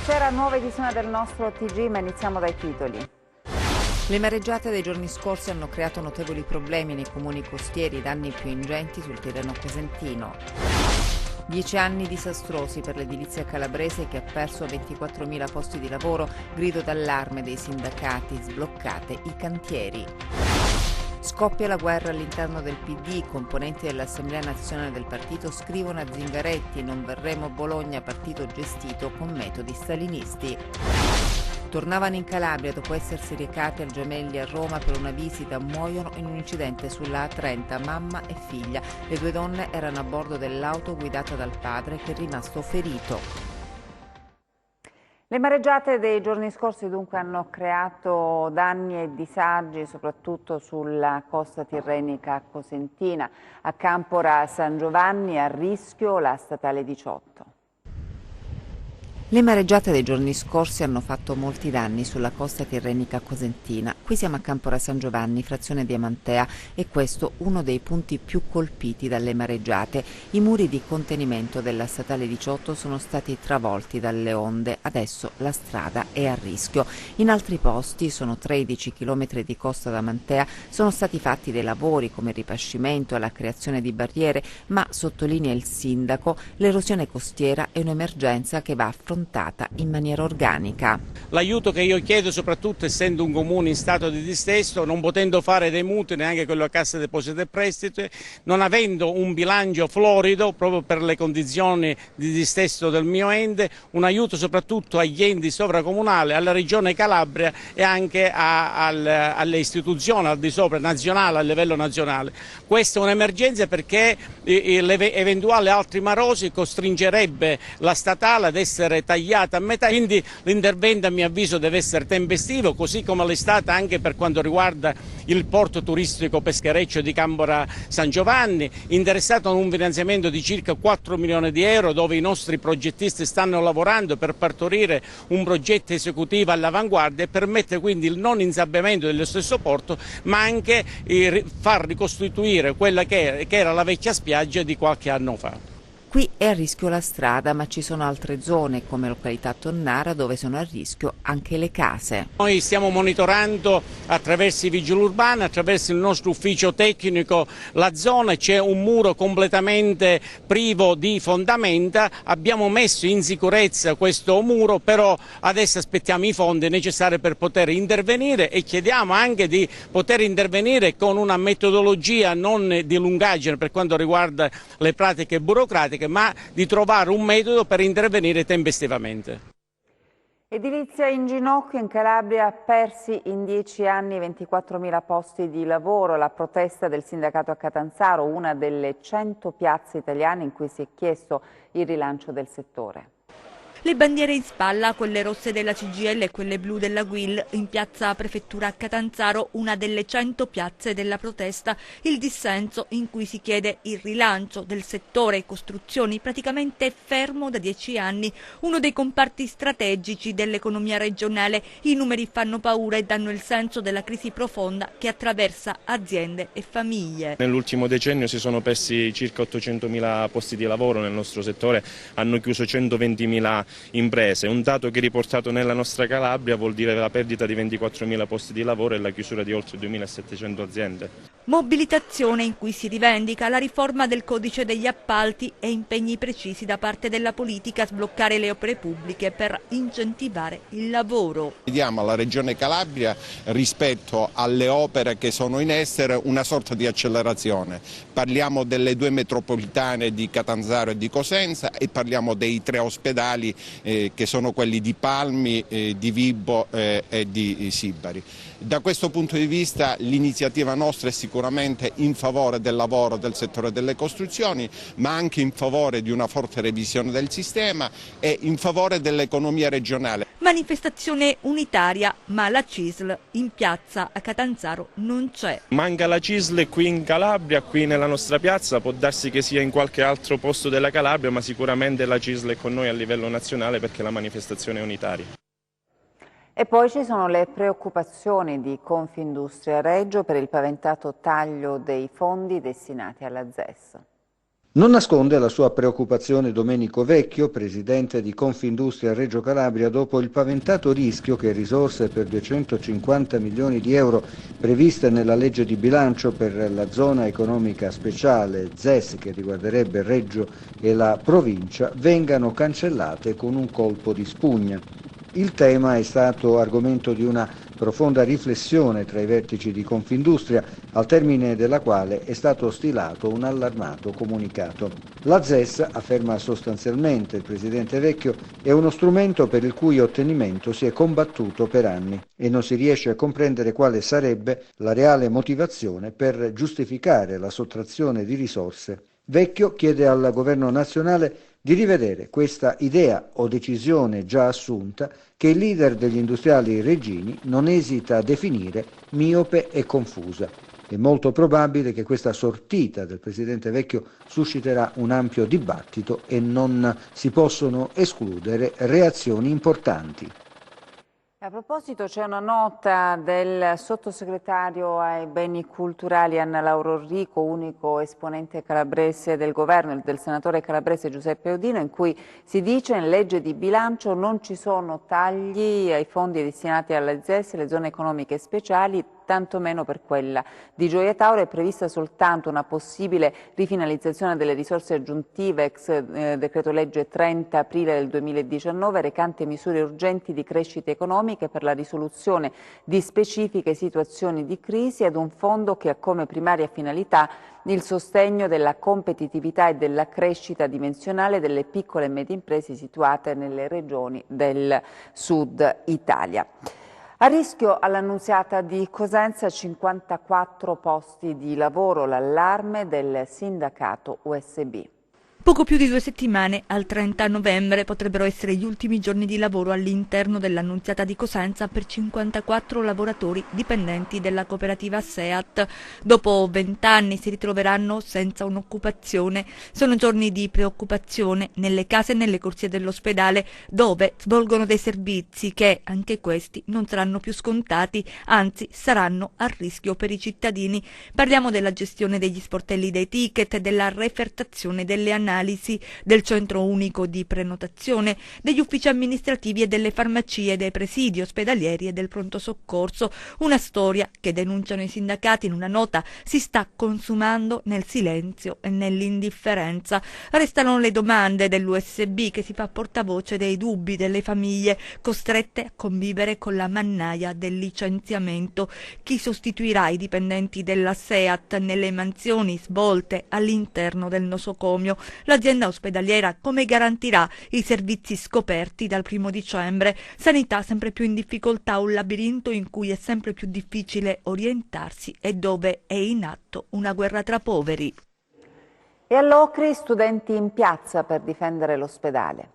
Buonasera, nuova edizione del nostro TG, ma iniziamo dai titoli. Le mareggiate dei giorni scorsi hanno creato notevoli problemi nei comuni costieri, i danni più ingenti sul Tirreno cosentino. 10 anni disastrosi per l'edilizia calabrese che ha perso 24.000 posti di lavoro, grido d'allarme dei sindacati, sbloccate i cantieri. Scoppia la guerra all'interno del PD, i componenti dell'Assemblea Nazionale del partito scrivono a Zingaretti: non verremo a Bologna, partito gestito con metodi stalinisti. Tornavano in Calabria dopo essersi recati al Gemelli a Roma per una visita, muoiono in un incidente sulla A30, mamma e figlia. Le due donne erano a bordo dell'auto guidata dal padre che è rimasto ferito. Le mareggiate dei giorni scorsi dunque hanno creato danni e disagi soprattutto sulla costa tirrenica cosentina. A Campora San Giovanni a rischio la statale 18. Le mareggiate dei giorni scorsi hanno fatto molti danni sulla costa tirrenica cosentina. Qui siamo a Campora San Giovanni, frazione di Amantea, e questo uno dei punti più colpiti dalle mareggiate. I muri di contenimento della statale 18 sono stati travolti dalle onde. Adesso la strada è a rischio. In altri posti, sono 13 chilometri di costa d'Amantea, sono stati fatti dei lavori come il ripascimento e la creazione di barriere, ma sottolinea il sindaco, l'erosione costiera è un'emergenza che va affrontata in maniera organica. L'aiuto che io chiedo, soprattutto essendo un comune in stato di dissesto, non potendo fare dei mutui neanche con la Cassa Depositi e Prestiti, non avendo un bilancio florido proprio per le condizioni di dissesto del mio ente, un aiuto soprattutto agli enti sovracomunali, alla Regione Calabria e anche alle istituzioni al di sopra nazionale, a livello nazionale. Questa è un'emergenza perché eventuali altri marosi costringerebbe la statale ad essere tagliata a metà, quindi l'intervento a mio avviso deve essere tempestivo, così come l'è stata anche per quanto riguarda il porto turistico peschereccio di Campora San Giovanni, interessato a un finanziamento di circa 4 milioni di euro, dove i nostri progettisti stanno lavorando per partorire un progetto esecutivo all'avanguardia e permettere quindi il non insabbiamento dello stesso porto, ma anche far ricostituire quella che era la vecchia spiaggia di qualche anno fa. Qui è a rischio la strada, ma ci sono altre zone, come località Tonnara, dove sono a rischio anche le case. Noi stiamo monitorando attraverso i vigili urbani, attraverso il nostro ufficio tecnico la zona, c'è un muro completamente privo di fondamenta, abbiamo messo in sicurezza questo muro, però adesso aspettiamo i fondi necessari per poter intervenire e chiediamo anche di poter intervenire con una metodologia non di lungaggine per quanto riguarda le pratiche burocratiche, ma di trovare un metodo per intervenire tempestivamente. Edilizia in ginocchio in Calabria, persi in 10 anni 24.000 posti di lavoro. La protesta del sindacato a Catanzaro, una delle 100 piazze italiane in cui si è chiesto il rilancio del settore. Le bandiere in spalla, quelle rosse della CGIL e quelle blu della UIL, in piazza Prefettura a Catanzaro, una delle 100 piazze della protesta, il dissenso in cui si chiede il rilancio del settore costruzioni praticamente fermo da 10 anni, uno dei comparti strategici dell'economia regionale. I numeri fanno paura e danno il senso della crisi profonda che attraversa aziende e famiglie. Nell'ultimo decennio si sono persi circa 800.000 posti di lavoro nel nostro settore, hanno chiuso 120.000 imprese. Un dato che riportato nella nostra Calabria vuol dire la perdita di 24.000 posti di lavoro e la chiusura di oltre 2.700 aziende. Mobilitazione in cui si rivendica la riforma del codice degli appalti e impegni precisi da parte della politica a sbloccare le opere pubbliche per incentivare il lavoro. Chiediamo alla Regione Calabria, rispetto alle opere che sono in essere, una sorta di accelerazione. Parliamo delle due metropolitane di Catanzaro e di Cosenza e parliamo dei 3 ospedali che sono quelli di Palmi, di Vibo e di Sibari. Da questo punto di vista l'iniziativa nostra è sicuramente in favore del lavoro del settore delle costruzioni, ma anche in favore di una forte revisione del sistema e in favore dell'economia regionale. Manifestazione unitaria, ma la CISL in piazza a Catanzaro non c'è. Manca la CISL qui in Calabria, qui nella nostra piazza, può darsi che sia in qualche altro posto della Calabria, ma sicuramente la CISL è con noi a livello nazionale perché la manifestazione è unitaria. E poi ci sono le preoccupazioni di Confindustria Reggio per il paventato taglio dei fondi destinati alla ZES. Non nasconde la sua preoccupazione Domenico Vecchio, presidente di Confindustria Reggio Calabria, dopo il paventato rischio che risorse per 250 milioni di euro previste nella legge di bilancio per la zona economica speciale ZES, che riguarderebbe Reggio e la provincia, vengano cancellate con un colpo di spugna. Il tema è stato argomento di una profonda riflessione tra i vertici di Confindustria, al termine della quale è stato stilato un allarmato comunicato. La ZES, afferma sostanzialmente il presidente Vecchio, è uno strumento per il cui ottenimento si è combattuto per anni e non si riesce a comprendere quale sarebbe la reale motivazione per giustificare la sottrazione di risorse. Vecchio chiede al governo nazionale di rivedere questa idea o decisione già assunta che il leader degli industriali reggini non esita a definire miope e confusa. È molto probabile che questa sortita del presidente Vecchio susciterà un ampio dibattito e non si possono escludere reazioni importanti. A proposito, c'è una nota del sottosegretario ai beni culturali Anna Lauro Rico, unico esponente calabrese del governo, del senatore calabrese Giuseppe Odino, in cui si dice in legge di bilancio non ci sono tagli ai fondi destinati alle ZES e alle zone economiche speciali, tantomeno per quella di Gioia Tauro. È prevista soltanto una possibile rifinalizzazione delle risorse aggiuntive ex decreto legge 30 aprile del 2019 recante misure urgenti di crescita economica per la risoluzione di specifiche situazioni di crisi ed un fondo che ha come primaria finalità il sostegno della competitività e della crescita dimensionale delle piccole e medie imprese situate nelle regioni del Sud Italia. A rischio all'Annunziata di Cosenza 54 posti di lavoro, l'allarme del sindacato USB. Poco più di 2 settimane, al 30 novembre, potrebbero essere gli ultimi giorni di lavoro all'interno dell'Annunziata di Cosenza per 54 lavoratori dipendenti della cooperativa SEAT. Dopo 20 anni si ritroveranno senza un'occupazione. Sono giorni di preoccupazione nelle case e nelle corsie dell'ospedale, dove svolgono dei servizi che, anche questi, non saranno più scontati, anzi saranno a rischio per i cittadini. Parliamo della gestione degli sportelli dei ticket, della refertazione delle analisi, del centro unico di prenotazione, degli uffici amministrativi e delle farmacie, dei presidi ospedalieri e del pronto soccorso. Una storia che, denunciano i sindacati in una nota, si sta consumando nel silenzio e nell'indifferenza. Restano le domande dell'USB, che si fa portavoce dei dubbi delle famiglie costrette a convivere con la mannaia del licenziamento. Chi sostituirà i dipendenti della SEAT nelle mansioni svolte all'interno del nosocomio? L'azienda ospedaliera come garantirà i servizi scoperti dal 1° dicembre? Sanità sempre più in difficoltà, un labirinto in cui è sempre più difficile orientarsi e dove è in atto una guerra tra poveri. E all'Ocri studenti in piazza per difendere l'ospedale.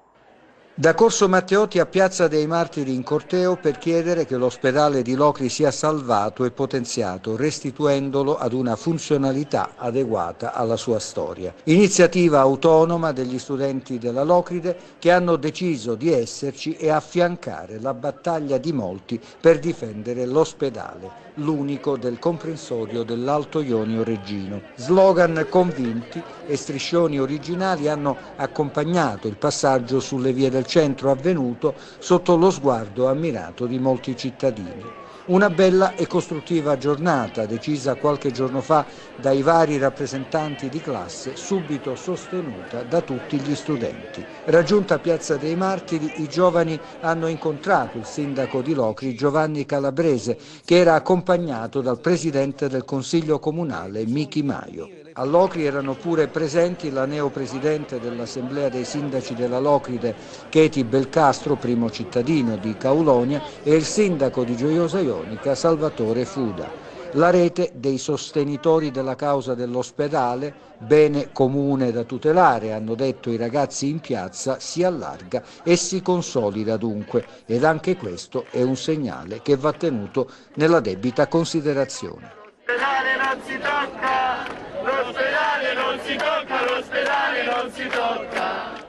Da Corso Matteotti a Piazza dei Martiri in corteo per chiedere che l'ospedale di Locri sia salvato e potenziato, restituendolo ad una funzionalità adeguata alla sua storia. Iniziativa autonoma degli studenti della Locride che hanno deciso di esserci e affiancare la battaglia di molti per difendere l'ospedale, l'unico del comprensorio dell'Alto Ionio Reggino. Slogan convinti e striscioni originali hanno accompagnato il passaggio sulle vie del centro avvenuto sotto lo sguardo ammirato di molti cittadini. Una bella e costruttiva giornata, decisa qualche giorno fa dai vari rappresentanti di classe, subito sostenuta da tutti gli studenti. Raggiunta Piazza dei Martiri, i giovani hanno incontrato il sindaco di Locri, Giovanni Calabrese, che era accompagnato dal presidente del Consiglio Comunale, Michi Maio. A Locri erano pure presenti la neopresidente dell'Assemblea dei Sindaci della Locride, Cheti Belcastro, primo cittadino di Caulonia, e il sindaco di Gioiosa Ionica, Salvatore Fuda. La rete dei sostenitori della causa dell'ospedale, bene comune da tutelare, hanno detto i ragazzi in piazza, si allarga e si consolida dunque, ed anche questo è un segnale che va tenuto nella debita considerazione. L'ospedale non si tocca, l'ospedale non si tocca, l'ospedale non si tocca.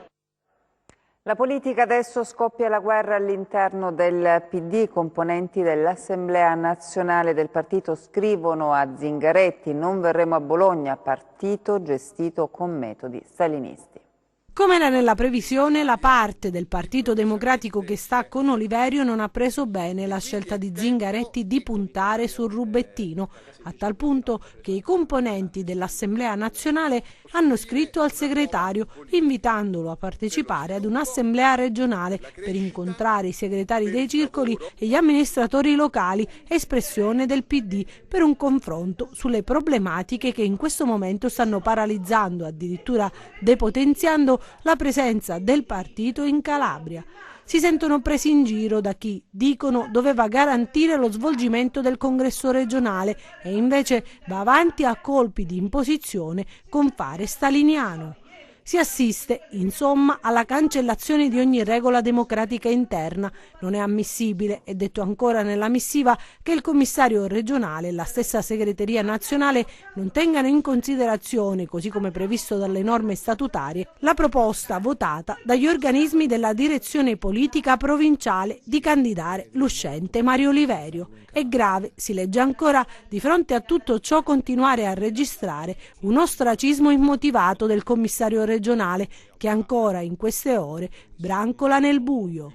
La politica adesso scoppia la guerra all'interno del PD. Componenti dell'Assemblea nazionale del partito scrivono a Zingaretti: non verremo a Bologna, partito gestito con metodi stalinisti. Come era nella previsione, la parte del Partito Democratico che sta con Oliverio non ha preso bene la scelta di Zingaretti di puntare sul rubettino, a tal punto che i componenti dell'Assemblea nazionale hanno scritto al segretario invitandolo a partecipare ad un'assemblea regionale per incontrare i segretari dei circoli e gli amministratori locali, espressione del PD, per un confronto sulle problematiche che in questo momento stanno paralizzando, addirittura depotenziando la presenza del partito in Calabria. Si sentono presi in giro da chi, dicono, doveva garantire lo svolgimento del congresso regionale e invece va avanti a colpi di imposizione con fare staliniano. Si assiste, insomma, alla cancellazione di ogni regola democratica interna. Non è ammissibile, è detto ancora nella missiva, che il commissario regionale e la stessa segreteria nazionale non tengano in considerazione, così come previsto dalle norme statutarie, la proposta votata dagli organismi della direzione politica provinciale di candidare l'uscente Mario Oliverio. È grave, si legge ancora, di fronte a tutto ciò continuare a registrare un ostracismo immotivato del commissario regionale che ancora in queste ore brancola nel buio.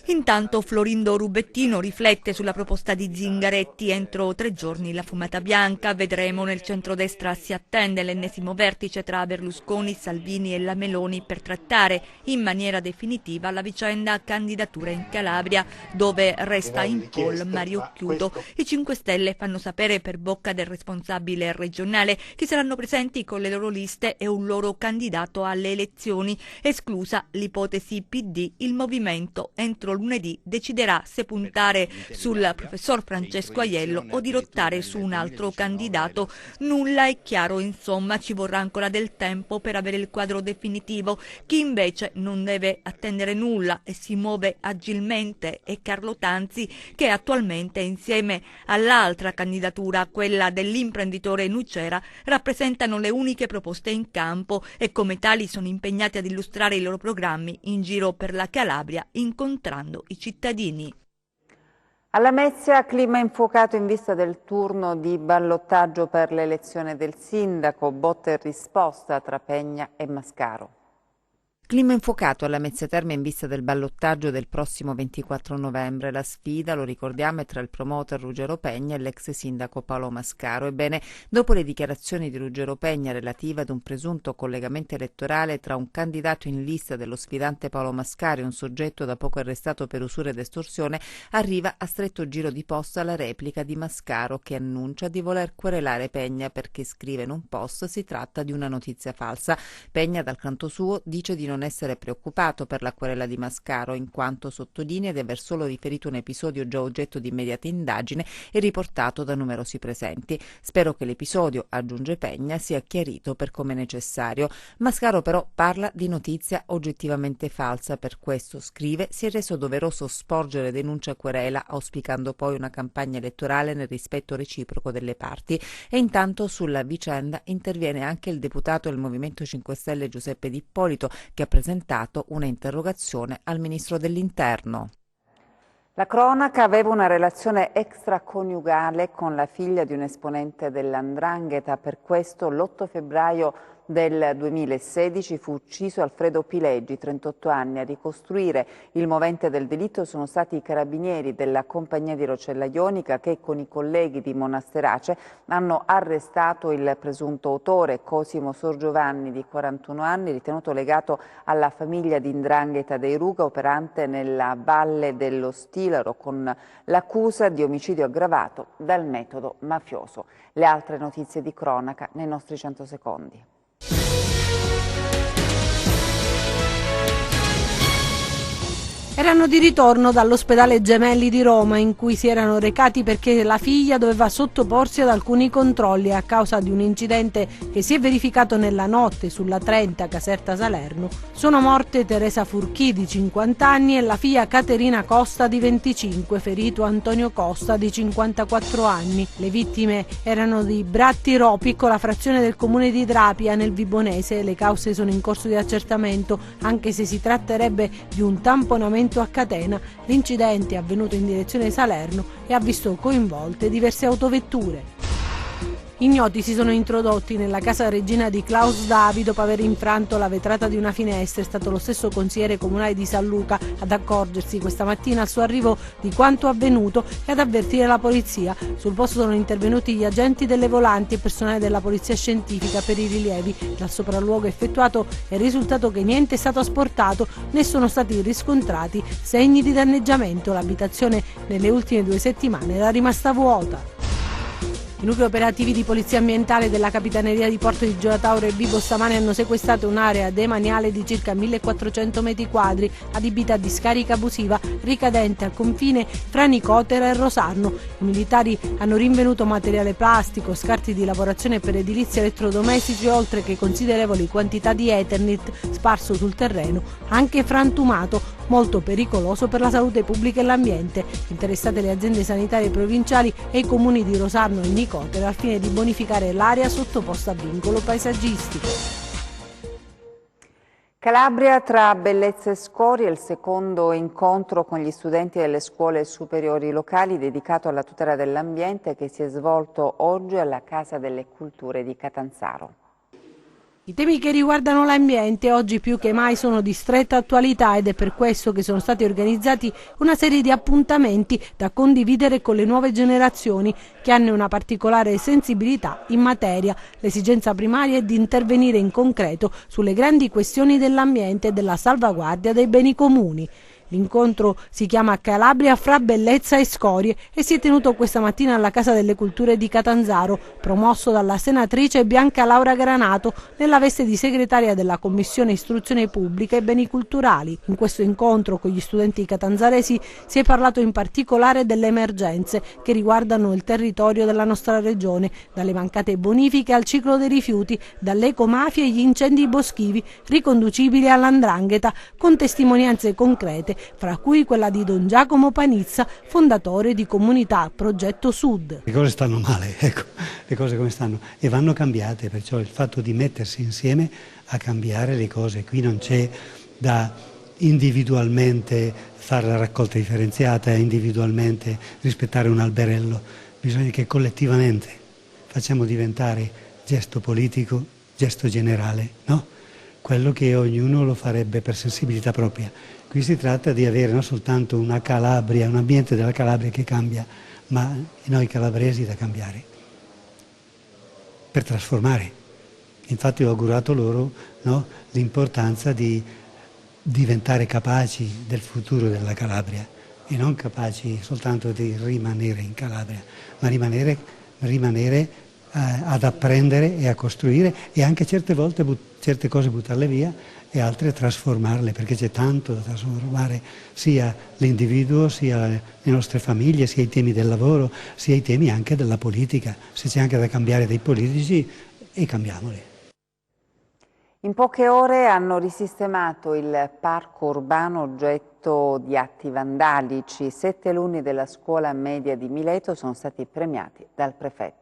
Intanto Florindo Rubettino riflette sulla proposta di Zingaretti. Entro 3 giorni la fumata bianca, vedremo. Nel centrodestra si attende l'ennesimo vertice tra Berlusconi, Salvini e la Meloni per trattare in maniera definitiva la vicenda candidatura in Calabria, dove resta in pole Mario Occhiuto. I 5 Stelle fanno sapere per bocca del responsabile regionale che saranno presenti con le loro liste e un loro candidato alle elezioni. Esclusa l'ipotesi PD, il movimento entro lunedì deciderà se puntare sul professor Francesco Aiello o dirottare su un altro candidato. Nulla è chiaro, insomma, ci vorrà ancora del tempo per avere il quadro definitivo. Chi invece non deve attendere nulla e si muove agilmente è Carlo Tanzi, che attualmente insieme all'altra candidatura, quella dell'imprenditore Nucera, rappresentano le uniche proposte in campo e come tali sono impegnati ad illustrare i loro programmi in giro per la Calabria, incontrando i cittadini. A Lamezia, clima infuocato in vista del turno di ballottaggio per l'elezione del sindaco, botta e risposta tra Pegna e Mascaro. Clima infuocato alla Lamezia Terme in vista del ballottaggio del prossimo 24 novembre. La sfida, lo ricordiamo, è tra il promoter Ruggero Pegna e l'ex sindaco Paolo Mascaro. Ebbene, dopo le dichiarazioni di Ruggero Pegna relative ad un presunto collegamento elettorale tra un candidato in lista dello sfidante Paolo Mascaro e un soggetto da poco arrestato per usura ed estorsione, arriva a stretto giro di posta la replica di Mascaro, che annuncia di voler querelare Pegna perché, scrive in un post, si tratta di una notizia falsa. Pegna, dal canto suo, dice di non essere preoccupato per la querela di Mascaro, in quanto sottolinea di aver solo riferito un episodio già oggetto di immediata indagine e riportato da numerosi presenti. Spero che l'episodio, aggiunge Pegna, sia chiarito per come necessario. Mascaro però parla di notizia oggettivamente falsa, per questo, scrive, si è reso doveroso sporgere denuncia querela, auspicando poi una campagna elettorale nel rispetto reciproco delle parti. E intanto sulla vicenda interviene anche il deputato del Movimento 5 Stelle Giuseppe Di Ippolito, che ha presentato una interrogazione al Ministro dell'Interno. La cronaca: aveva una relazione extraconiugale con la figlia di un esponente dell''ndrangheta. Per questo l'8 febbraio del 2016 fu ucciso Alfredo Pileggi, 38 anni. A ricostruire il movente del delitto sono stati i carabinieri della compagnia di Rocella Ionica che con i colleghi di Monasterace hanno arrestato il presunto autore, Cosimo Sorgiovanni, di 41 anni, ritenuto legato alla famiglia di 'ndrangheta dei Ruga, operante nella Valle dello Stilaro, con l'accusa di omicidio aggravato dal metodo mafioso. Le altre notizie di cronaca nei nostri 100 secondi. Erano di ritorno dall'ospedale Gemelli di Roma, in cui si erano recati perché la figlia doveva sottoporsi ad alcuni controlli a causa di un incidente che si è verificato nella notte sulla 30 Caserta Salerno. Sono morte Teresa Furchi di 50 anni e la figlia Caterina Costa di 25, ferito Antonio Costa di 54 anni. Le vittime erano di Brattirò, piccola frazione del comune di Drapia nel Vibonese. Le cause sono in corso di accertamento, anche se si tratterebbe di un tamponamento a catena. L'incidente è avvenuto in direzione Salerno e ha visto coinvolte diverse autovetture. Ignoti si sono introdotti nella casa regina di Klaus Davi dopo aver infranto la vetrata di una finestra. È stato lo stesso consigliere comunale di San Luca ad accorgersi questa mattina al suo arrivo di quanto avvenuto e ad avvertire la polizia. Sul posto sono intervenuti gli agenti delle volanti e personale della polizia scientifica per i rilievi. Dal sopralluogo effettuato è risultato che niente è stato asportato, né sono stati riscontrati segni di danneggiamento. L'abitazione nelle ultime 2 settimane era rimasta vuota. I nuclei operativi di polizia ambientale della Capitaneria di Porto di Gioia Tauro e Vibo stamane hanno sequestrato un'area demaniale di circa 1400 metri quadri adibita a discarica abusiva ricadente al confine fra Nicotera e Rosarno. I militari hanno rinvenuto materiale plastico, scarti di lavorazione per edilizia elettrodomestici, oltre che considerevoli quantità di Eternit sparso sul terreno, anche frantumato, molto pericoloso per la salute pubblica e l'ambiente. Interessate le aziende sanitarie provinciali e i comuni di Rosarno e Nicotera al fine di bonificare l'area sottoposta a vincolo paesaggistico. Calabria tra bellezza e scorie, il secondo incontro con gli studenti delle scuole superiori locali dedicato alla tutela dell'ambiente che si è svolto oggi alla Casa delle Culture di Catanzaro. I temi che riguardano l'ambiente oggi più che mai sono di stretta attualità ed è per questo che sono stati organizzati una serie di appuntamenti da condividere con le nuove generazioni che hanno una particolare sensibilità in materia. L'esigenza primaria è di intervenire in concreto sulle grandi questioni dell'ambiente e della salvaguardia dei beni comuni. L'incontro si chiama Calabria fra bellezza e scorie e si è tenuto questa mattina alla Casa delle Culture di Catanzaro, promosso dalla senatrice Bianca Laura Granato nella veste di segretaria della Commissione Istruzione Pubblica e Beni Culturali. In questo incontro con gli studenti catanzaresi si è parlato in particolare delle emergenze che riguardano il territorio della nostra regione, dalle mancate bonifiche al ciclo dei rifiuti, dalle ecomafie agli incendi boschivi riconducibili all''ndrangheta, con testimonianze concrete, fra cui quella di Don Giacomo Panizza, fondatore di Comunità Progetto Sud. Le cose stanno male, ecco, le cose come stanno e vanno cambiate, perciò il fatto di mettersi insieme a cambiare le cose, qui non c'è da individualmente fare la raccolta differenziata, individualmente rispettare un alberello, bisogna che collettivamente facciamo diventare gesto politico, gesto generale, no? Quello che ognuno lo farebbe per sensibilità propria. Qui si tratta di avere non soltanto una Calabria, un ambiente della Calabria che cambia, ma noi calabresi da cambiare, per trasformare. Infatti ho augurato loro, no, l'importanza di diventare capaci del futuro della Calabria e non capaci soltanto di rimanere in Calabria, ma rimanere ad apprendere e a costruire e anche certe volte certe cose buttarle via e altre trasformarle, perché c'è tanto da trasformare, sia l'individuo, sia le nostre famiglie, sia i temi del lavoro, sia i temi anche della politica. Se c'è anche da cambiare dei politici, e cambiamoli. In poche ore hanno risistemato il parco urbano oggetto di atti vandalici. 7 alunni della scuola media di Mileto sono stati premiati dal prefetto.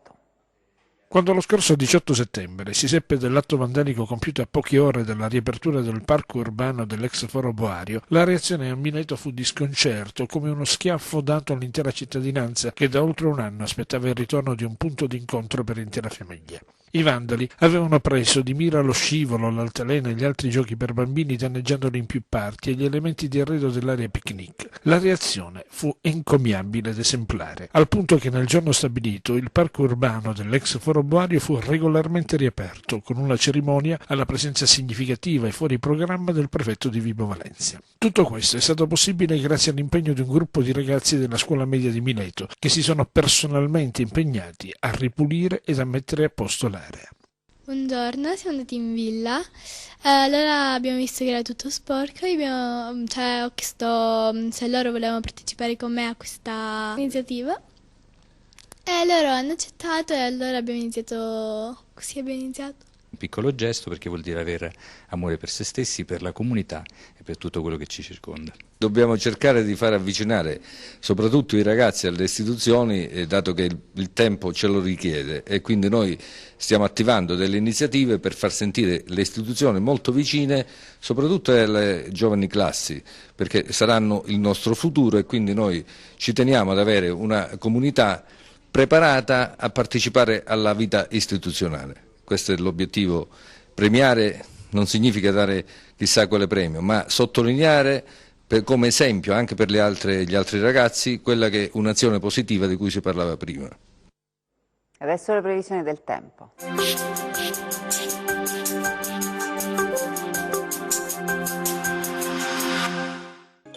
Quando lo scorso 18 settembre si seppe dell'atto vandalico compiuto a poche ore dalla riapertura del parco urbano dell'ex Foro Boario, la reazione a Mileto fu di sconcerto, come uno schiaffo dato all'intera cittadinanza che da oltre un anno aspettava il ritorno di un punto d'incontro per l'intera famiglia. I vandali avevano preso di mira lo scivolo, l'altalena e gli altri giochi per bambini, danneggiandoli in più parti e gli elementi di arredo dell'area picnic. La reazione fu encomiabile ed esemplare, al punto che nel giorno stabilito il parco urbano dell'ex Foro Boario fu regolarmente riaperto, con una cerimonia alla presenza significativa e fuori programma del prefetto di Vibo Valentia. Tutto questo è stato possibile grazie all'impegno di un gruppo di ragazzi della scuola media di Mileto, che si sono personalmente impegnati a ripulire ed a mettere a posto l'area. Buongiorno, siamo andati in villa, allora abbiamo visto che era tutto sporco, ho chiesto se loro volevano partecipare con me a questa iniziativa e loro hanno accettato e allora abbiamo iniziato. Un piccolo gesto perché vuol dire avere amore per se stessi, per la comunità e per tutto quello che ci circonda. Dobbiamo cercare di far avvicinare soprattutto i ragazzi alle istituzioni, dato che il tempo ce lo richiede, e quindi noi stiamo attivando delle iniziative per far sentire le istituzioni molto vicine, soprattutto alle giovani classi, perché saranno il nostro futuro e quindi noi ci teniamo ad avere una comunità preparata a partecipare alla vita istituzionale. Questo è l'obiettivo. Premiare non significa dare chissà quale premio, ma sottolineare come esempio anche per gli altri ragazzi quella che è un'azione positiva di cui si parlava prima. Adesso le previsioni del tempo.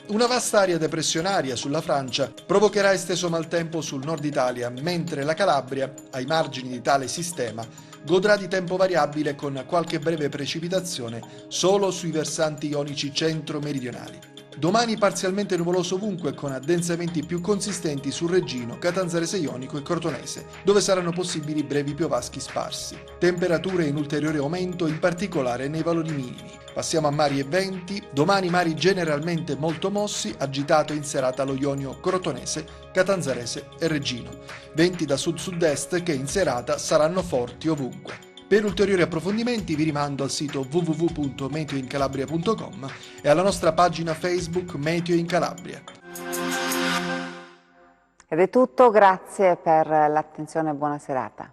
Una vasta area depressionaria sulla Francia provocherà esteso maltempo sul nord Italia, mentre la Calabria, ai margini di tale sistema, godrà di tempo variabile con qualche breve precipitazione solo sui versanti ionici centro-meridionali. Domani parzialmente nuvoloso ovunque con addensamenti più consistenti sul Reggino, Catanzarese Ionico e Crotonese, dove saranno possibili brevi piovaschi sparsi. Temperature in ulteriore aumento, in particolare nei valori minimi. Passiamo a mari e venti, domani mari generalmente molto mossi, agitato in serata lo Ionio Crotonese, Catanzarese e Reggino. Venti da sud-sud-est che in serata saranno forti ovunque. Per ulteriori approfondimenti vi rimando al sito www.meteoincalabria.com e alla nostra pagina Facebook Meteo in Calabria. Ed è tutto, grazie per l'attenzione e buona serata.